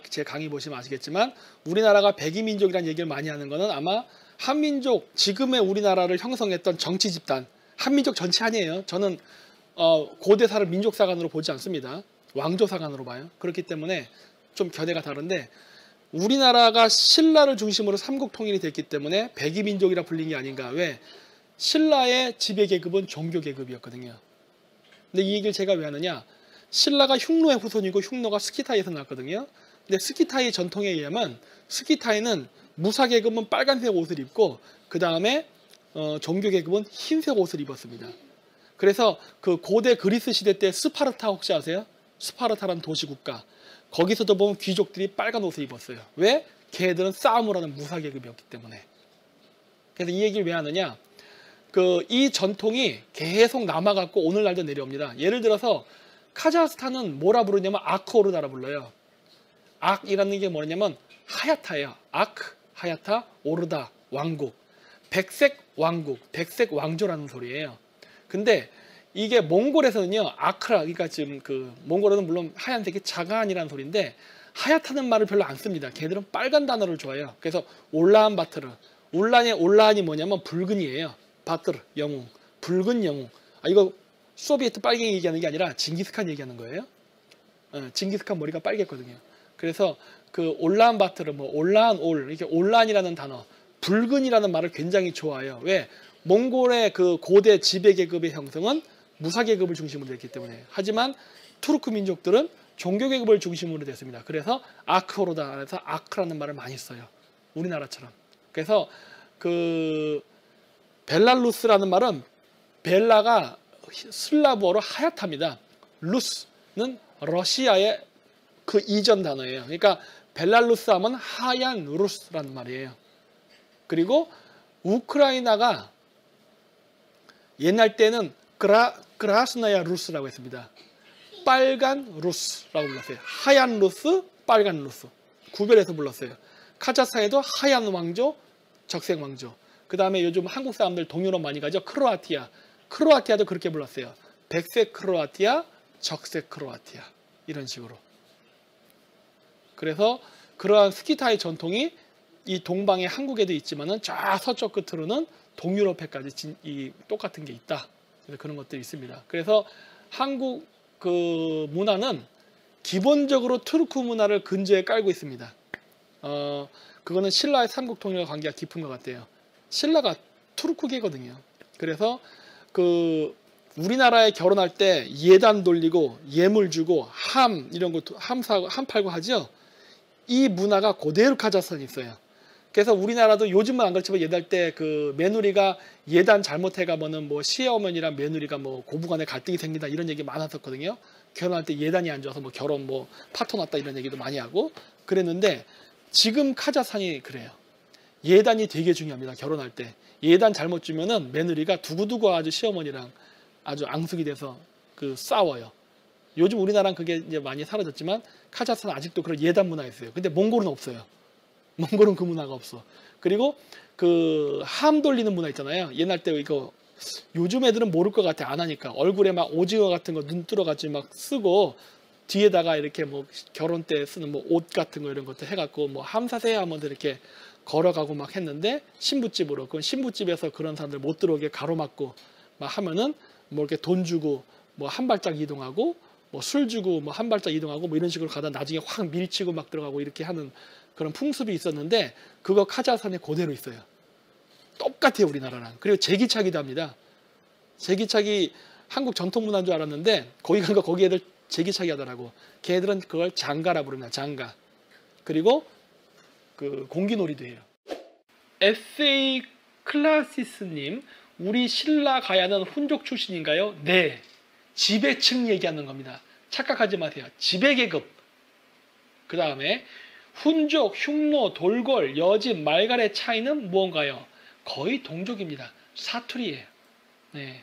제 강의 보시면 아시겠지만 우리나라가 백이민족이라는 얘기를 많이 하는 거는 아마 한민족, 지금의 우리나라를 형성했던 정치 집단, 한민족 전체 아니에요. 저는 고대사를 민족사관으로 보지 않습니다. 왕조사관으로 봐요. 그렇기 때문에 좀 견해가 다른데 우리나라가 신라를 중심으로 삼국 통일이 됐기 때문에 백이민족이라 불린 게 아닌가. 왜? 신라의 지배계급은 종교계급이었거든요. 근데 이 얘기를 제가 왜 하느냐. 신라가 흉노의 후손이고 흉노가 스키타이에서 나왔거든요. 근데 스키타이 전통에 의하면 스키타이는 무사계급은 빨간색 옷을 입고 그 다음에 종교계급은 흰색 옷을 입었습니다. 그래서 그 고대 그리스 시대 때 스파르타 혹시 아세요? 스파르타라는 도시국가. 거기서도 보면 귀족들이 빨간 옷을 입었어요. 왜? 걔네들은 싸움을 하는 무사계급이었기 때문에. 그래서 이 얘기를 왜 하느냐. 이 전통이 계속 남아갖고 오늘날도 내려옵니다. 예를 들어서 카자흐스탄은 뭐라 부르냐면 아크오르다라 불러요. 악이라는 게 뭐냐면 하야타예요. 아크, 하야타, 오르다, 왕국. 백색 왕국, 백색 왕조라는 소리예요. 근데 이게 몽골에서는요, 아크라, 그러니까 지금 몽골어는 물론 하얀색이 자가안이라는 소리인데 하야타는 말을 별로 안 씁니다. 걔들은 빨간 단어를 좋아해요. 그래서 올라안 바트르. 올라안이 뭐냐면 붉은이에요. 바트르, 영웅. 붉은 영웅. 이거 소비에트 빨갱이 얘기하는 게 아니라 징기스칸 얘기하는 거예요. 징기스칸 머리가 빨갰거든요. 그래서 올라안 바트르, 올라안 이렇게 올라안이라는 단어, 붉은이라는 말을 굉장히 좋아해요. 왜? 몽골의 고대 지배계급의 형성은 무사계급을 중심으로 됐기 때문에. 하지만 투르크 민족들은 종교계급을 중심으로 됐습니다. 그래서 아크오르다에서 아크라는 말을 많이 써요. 우리나라처럼. 그래서 벨라루스라는 말은 벨라가 슬라브어로 하얗답니다. 루스는 러시아의 이전 단어예요. 그러니까 벨라루스 하면 하얀 루스라는 말이에요. 그리고 우크라이나가 옛날 때는 그라스나야 루스라고 했습니다. 빨간 루스라고 불렀어요. 하얀 루스, 빨간 루스. 구별해서 불렀어요. 카자흐스탄에도 하얀 왕조, 적색 왕조. 그 다음에 요즘 한국 사람들 동유럽 많이 가죠. 크로아티아. 크로아티아도 그렇게 불렀어요. 백색 크로아티아, 적색 크로아티아. 이런 식으로. 그래서 그러한 스키타이 전통이 이 동방의 한국에도 있지만은 저 서쪽 끝으로는 동유럽에까지 똑같은 게 있다. 그래서 그런 것들이 있습니다. 그래서 한국 문화는 기본적으로 투르크 문화를 근저에 깔고 있습니다. 그거는 신라의 삼국 통일과 관계가 깊은 것 같아요. 신라가 투르크계거든요. 그래서 우리나라에 결혼할 때 예단 돌리고 예물 주고 이런 거 함 팔고 하죠. 이 문화가 그대로 카자흐스탄에 있어요. 그래서 우리나라도 요즘은 안 그렇지만 옛날 때 며느리가 예단 잘못해 가면은 시어머니랑 며느리가 고부간에 갈등이 생긴다 이런 얘기 많았었거든요. 결혼할 때 예단이 안 좋아서 결혼 파토 났다 이런 얘기도 많이 하고 그랬는데 지금 카자흐스탄이 그래요. 예단이 되게 중요합니다. 결혼할 때. 예단 잘못 주면은 며느리가 두고두고 아주 시어머니랑 아주 앙숙이 돼서 싸워요. 요즘 우리나라는 그게 이제 많이 사라졌지만 카자흐스탄은 아직도 그런 예단 문화가 있어요. 근데 몽골은 없어요. 몽골은 그 문화가 없어. 그리고 함 돌리는 문화 있잖아요. 옛날 때 이거 요즘 애들은 모를 것 같아. 안 하니까. 얼굴에 막 오징어 같은 거 눈 뚫어가지고 막 쓰고 뒤에다가 이렇게 결혼 때 쓰는 옷 같은 거 이런 것도 해갖고 함 사세요 하면서 이렇게 걸어가고 막 했는데 신부집으로. 그럼 신부집에서 그런 사람들 못 들어오게 가로막고 막 하면은 이렇게 돈 주고 한 발짝 이동하고 술 주고 한 발짝 이동하고 이런 식으로 가다 나중에 확 밀치고 막 들어가고 이렇게 하는 그런 풍습이 있었는데 그거 카자흐스탄에 그대로 있어요. 똑같아요 우리나라랑. 그리고 제기차기도 합니다. 제기차기 한국 전통 문화인 줄 알았는데 거기 가니까 거기 애들 제기차기 하더라고. 걔들은 그걸 장가라 부릅니다. 장가. 그리고 공기놀이도 해요. 에세이 클라시스님, 우리 신라 가야는 훈족 출신인가요? 네. 지배층 얘기하는 겁니다. 착각하지 마세요. 지배계급. 그 다음에 훈족, 흉노, 돌궐, 여진, 말갈의 차이는 무언가요? 거의 동족입니다. 사투리예요. 네.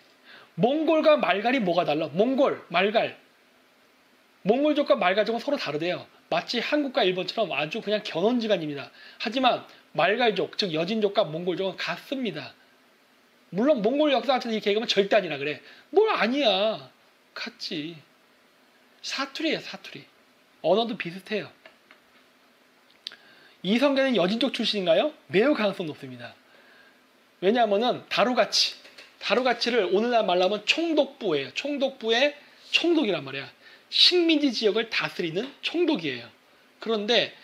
몽골과 말갈이 뭐가 달라? 몽골, 말갈. 몽골족과 말갈족은 서로 다르대요. 마치 한국과 일본처럼 아주 그냥 견원지간입니다. 하지만 말갈족, 즉 여진족과 몽골족은 같습니다. 물론 몽골 역사한테 이렇게 얘기하면 절대 아니라 그래. 뭘 아니야. 같지. 사투리예요, 사투리. 언어도 비슷해요. 이성계는 여진족 출신인가요? 매우 가능성 높습니다. 왜냐하면은 다루가치를 오늘날 말로 하면 총독부예요. 총독부의 총독이란 말이야. 식민지 지역을 다스리는 총독이에요. 그런데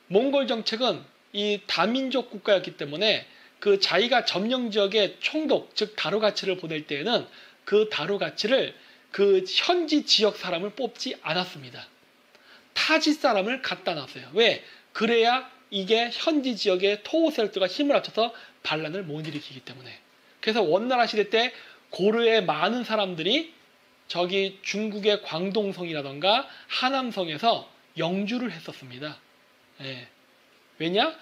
몽골 정책은 이 다민족 국가였기 때문에 그 자기가 점령 지역의 총독, 즉 다루가치를 보낼 때에는 그 다루가치를 그 현지 지역 사람을 뽑지 않았습니다. 타지 사람을 갖다 놨어요. 왜? 그래야 이게 현지 지역의 토호 세력들과 힘을 합쳐서 반란을 못 일으키기 때문에. 그래서 원나라 시대 때 고려의 많은 사람들이 저기 중국의 광동성이라던가 하남성에서 영주를 했었습니다. 예. 왜냐?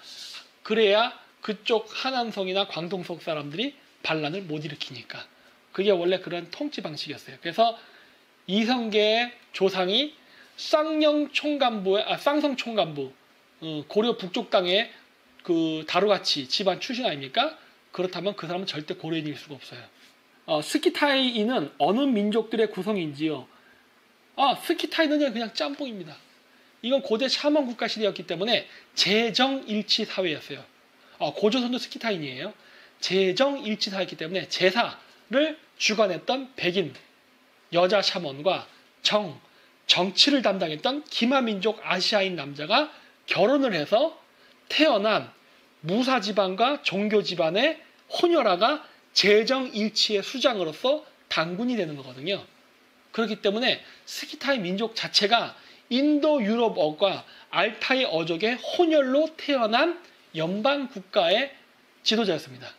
그래야 그쪽 하남성이나 광동성 사람들이 반란을 못 일으키니까. 그게 원래 그런 통치 방식이었어요. 그래서 이성계의 조상이 쌍성 총간부, 고려 북쪽 땅의 그 다루가치 집안 출신 아닙니까? 그렇다면 그 사람은 절대 고려인일 수가 없어요. 스키타이인은 어느 민족들의 구성인지요? 스키타이는 그냥 짬뽕입니다. 이건 고대 샤먼 국가 시대였기 때문에 제정일치 사회였어요. 고조선도 스키타인이에요. 제정일치 사회였기 때문에 제사를 주관했던 백인 여자 샤먼과 정치를 담당했던 기마민족 아시아인 남자가 결혼을 해서 태어난 무사 집안과 종교 집안의 혼혈아가 제정일치의 수장으로서 당군이 되는 거거든요. 그렇기 때문에 스키타이 민족 자체가 인도 유럽어과 알타이 어족의 혼혈로 태어난 연방 국가의 지도자였습니다.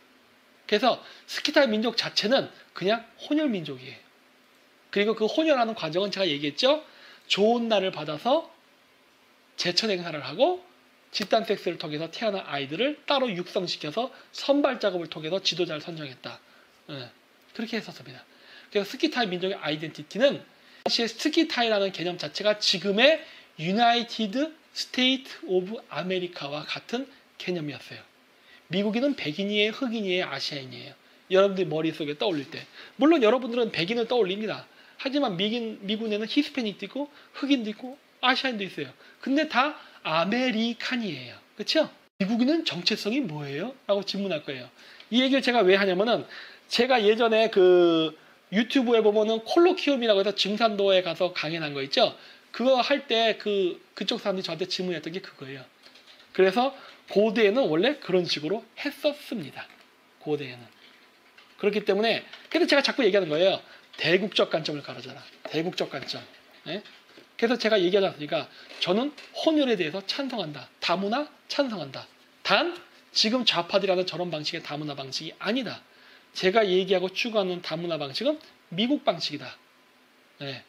그래서 스키타이 민족 자체는 그냥 혼혈 민족이에요. 그리고 그 혼혈하는 과정은 제가 얘기했죠. 좋은 날을 받아서 제천 행사를 하고 집단 섹스를 통해서 태어난 아이들을 따로 육성시켜서 선발 작업을 통해서 지도자를 선정했다. 그렇게 했었습니다. 그래서 스키타이 민족의 아이덴티티는 사실 스키타이라는 개념 자체가 지금의 유나이티드 스테이트 오브 아메리카와 같은 개념이었어요. 미국인은 백인이에요, 흑인이에요, 아시아인이에요. 여러분들이 머릿속에 떠올릴 때. 물론 여러분들은 백인을 떠올립니다. 하지만 미군에는 히스패닉도 있고 흑인도 있고 아시아인도 있어요. 근데 다 아메리칸이에요. 그렇죠? 미국인은 정체성이 뭐예요? 라고 질문할 거예요. 이 얘기를 제가 왜 하냐면은 제가 예전에 그 유튜브에 보면은 콜로키움이라고 해서 증산도에 가서 강연한 거 있죠? 그거 할 때 그쪽 사람들이 저한테 질문했던 게 그거예요. 그래서 고대에는 원래 그런 식으로 했었습니다. 고대에는. 그렇기 때문에 그래서 제가 자꾸 얘기하는 거예요. 대국적 관점을 가르쳐라. 대국적 관점. 네? 그래서 제가 얘기하지 않습니까? 저는 혼혈에 대해서 찬성한다. 다문화 찬성한다. 단 지금 좌파들이라는 저런 방식의 다문화 방식이 아니다. 제가 얘기하고 추구하는 다문화 방식은 미국 방식이다. 네.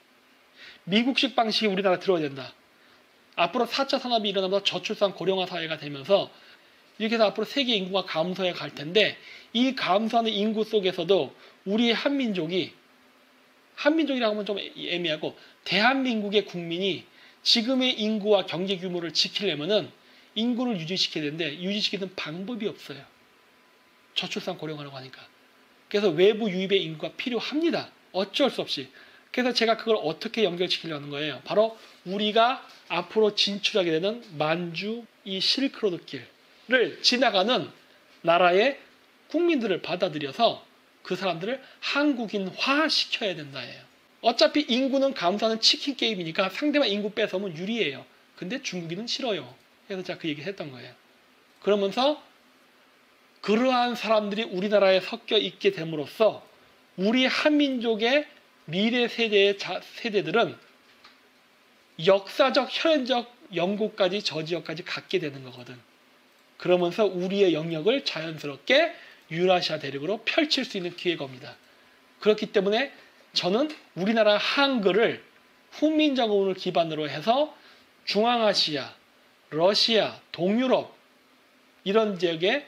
미국식 방식이 우리나라 들어야 된다. 앞으로 4차 산업이 일어나면서 저출산 고령화 사회가 되면서 이렇게 해서 앞으로 세계 인구가 감소해 갈 텐데 이 감소하는 인구 속에서도 우리 한민족이라고 하면 좀 애매하고 대한민국의 국민이 지금의 인구와 경제 규모를 지키려면은 인구를 유지시켜야 되는데 유지시키는 방법이 없어요. 저출산 고령화라고 하니까. 그래서 외부 유입의 인구가 필요합니다. 어쩔 수 없이. 그래서 제가 그걸 어떻게 연결시키려는 거예요. 바로 우리가 앞으로 진출하게 되는 만주 이 실크로드 길을 지나가는 나라의 국민들을 받아들여서 그 사람들을 한국인화 시켜야 된다예요. 어차피 인구는 감소하는 치킨 게임이니까 상대방 인구 뺏어오면 유리해요. 근데 중국인은 싫어요. 그래서 제가 그 얘기를 했던 거예요. 그러면서 그러한 사람들이 우리나라에 섞여 있게 됨으로써 우리 한민족의 미래 세대의 세대들은 역사적, 혈연적 연고까지 저 지역까지 갖게 되는 거거든. 그러면서 우리의 영역을 자연스럽게 유라시아 대륙으로 펼칠 수 있는 기회가 옵니다. 그렇기 때문에 저는 우리나라 한글을 훈민정음을 기반으로 해서 중앙아시아, 러시아, 동유럽 이런 지역의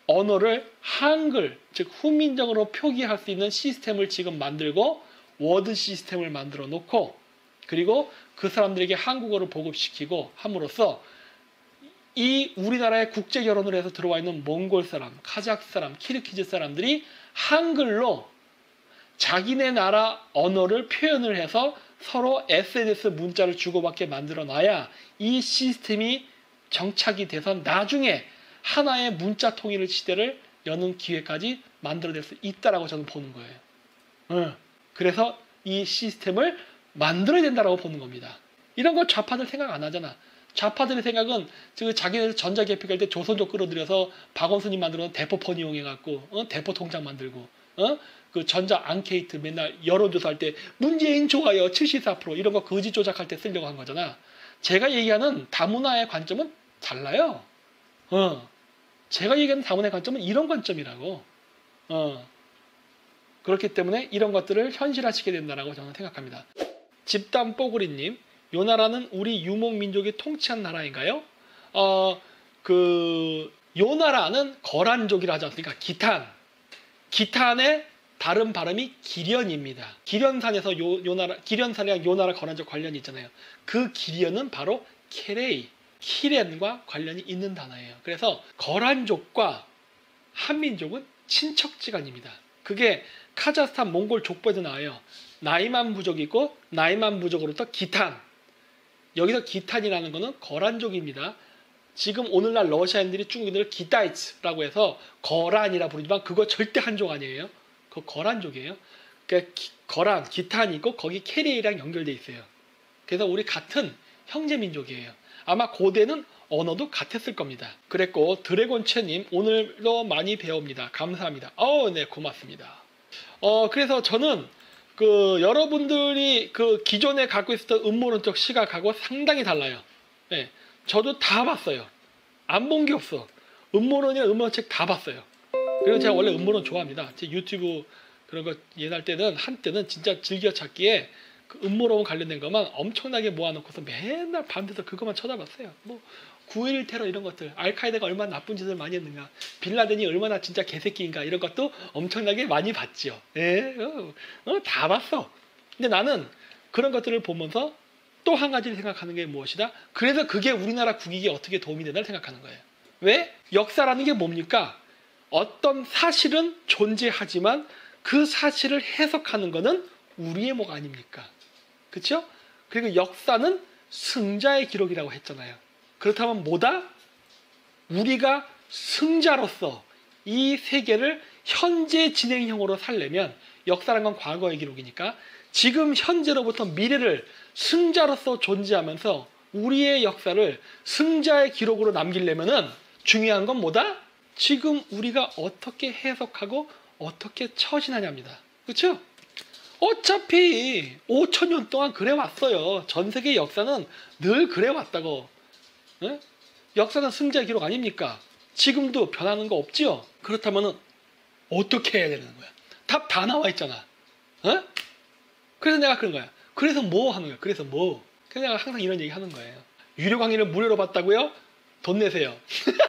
언어를 한글, 즉 훈민정음으로 표기할 수 있는 시스템을 지금 만들고 워드 시스템을 만들어 놓고 그리고 그 사람들에게 한국어를 보급시키고 함으로써 이 우리나라에 국제 결혼을 해서 들어와 있는 몽골 사람, 카자흐 사람, 키르기즈 사람들이 한글로 자기네 나라 언어를 표현을 해서 서로 SNS 문자를 주고받게 만들어 놔야 이 시스템이 정착이 돼서 나중에 하나의 문자 통일 시대를 여는 기회까지 만들어낼 수 있다라고 저는 보는 거예요. 그래서 이 시스템을 만들어야 된다라고 보는 겁니다. 이런 거 좌파들 생각 안 하잖아. 좌파들의 생각은 자기네들 전자개표할 때 조선족 끌어들여서 박원순이 만들어놓은 대포폰 이용해갖고 대포 통장 만들고 그 전자 앙케이트 맨날 여론조사할 때 문재인 좋아요 74% 이런 거 거짓 조작할 때 쓰려고 한 거잖아. 제가 얘기하는 다문화의 관점은 달라요. 제가 얘기하는 다문화의 관점은 이런 관점이라고. 그렇기 때문에 이런 것들을 현실화시켜야 된다고 저는 생각합니다. 집단 뽀구리님, 요 나라는 우리 유목민족이 통치한 나라인가요? 요 나라는 거란족이라 하지 않습니까? 기탄의 다른 발음이 기련입니다. 기련산에서 기련산이랑 요 나라 거란족 관련이 있잖아요. 그 기련은 바로 키렌과 관련이 있는 단어예요. 그래서 거란족과 한민족은 친척지간입니다. 그게 카자흐스탄 몽골 족보에도 나와요. 나이만 부족이 있고 나이만 부족으로부터 기탄. 여기서 기탄이라는 것은 거란족입니다. 지금 오늘날 러시아인들이 중국인들을 기타이츠라고 해서 거란이라 부르지만 그거 절대 한족 아니에요. 그거 거란족이에요. 그러니까 거란, 기탄이 있고 거기 캐리에이랑 연결돼 있어요. 그래서 우리 같은 형제민족이에요. 아마 고대는 언어도 같았을 겁니다. 그랬고 드래곤채님 오늘도 많이 배웁니다. 감사합니다. 네 고맙습니다. 그래서 저는 여러분들이 기존에 갖고 있었던 음모론적 시각하고 상당히 달라요. 네, 저도 다 봤어요. 안 본 게 없어. 음모론이나 음모책 다 봤어요. 그리고 제가 원래 음모론 좋아합니다. 제 유튜브 그런 거 한때는 진짜 즐겨찾기에 그 음모론 관련된 것만 엄청나게 모아놓고서 맨날 밤새서 그것만 쳐다봤어요. 9.11 테러 이런 것들, 알카에다가 얼마나 나쁜 짓을 많이 했는가, 빌라덴이 얼마나 진짜 개새끼인가 이런 것도 엄청나게 많이 봤죠. 다 봤어. 근데 나는 그런 것들을 보면서 또 한 가지를 생각하는 게 무엇이다? 그래서 그게 우리나라 국익에 어떻게 도움이 된다고 생각하는 거예요. 왜? 역사라는 게 뭡니까? 어떤 사실은 존재하지만 그 사실을 해석하는 것은 우리의 목 아닙니까? 그렇죠? 그리고 역사는 승자의 기록이라고 했잖아요. 그렇다면 뭐다? 우리가 승자로서 이 세계를 현재 진행형으로 살려면 역사란 건 과거의 기록이니까 지금 현재로부터 미래를 승자로서 존재하면서 우리의 역사를 승자의 기록으로 남기려면은 중요한 건 뭐다? 지금 우리가 어떻게 해석하고 어떻게 처신하냐입니다. 그렇죠? 어차피 5,000년 동안 그래 왔어요. 전 세계 역사는 늘 그래 왔다고. 역사는 승자의 기록 아닙니까? 지금도 변하는 거 없지요? 그렇다면 어떻게 해야 되는 거야? 답 다 나와 있잖아. 그래서 내가 그런 거야. 그래서 뭐 하는 거야? 그래서 내가 항상 이런 얘기 하는 거예요. 유료 강의를 무료로 받다고요? 돈 내세요.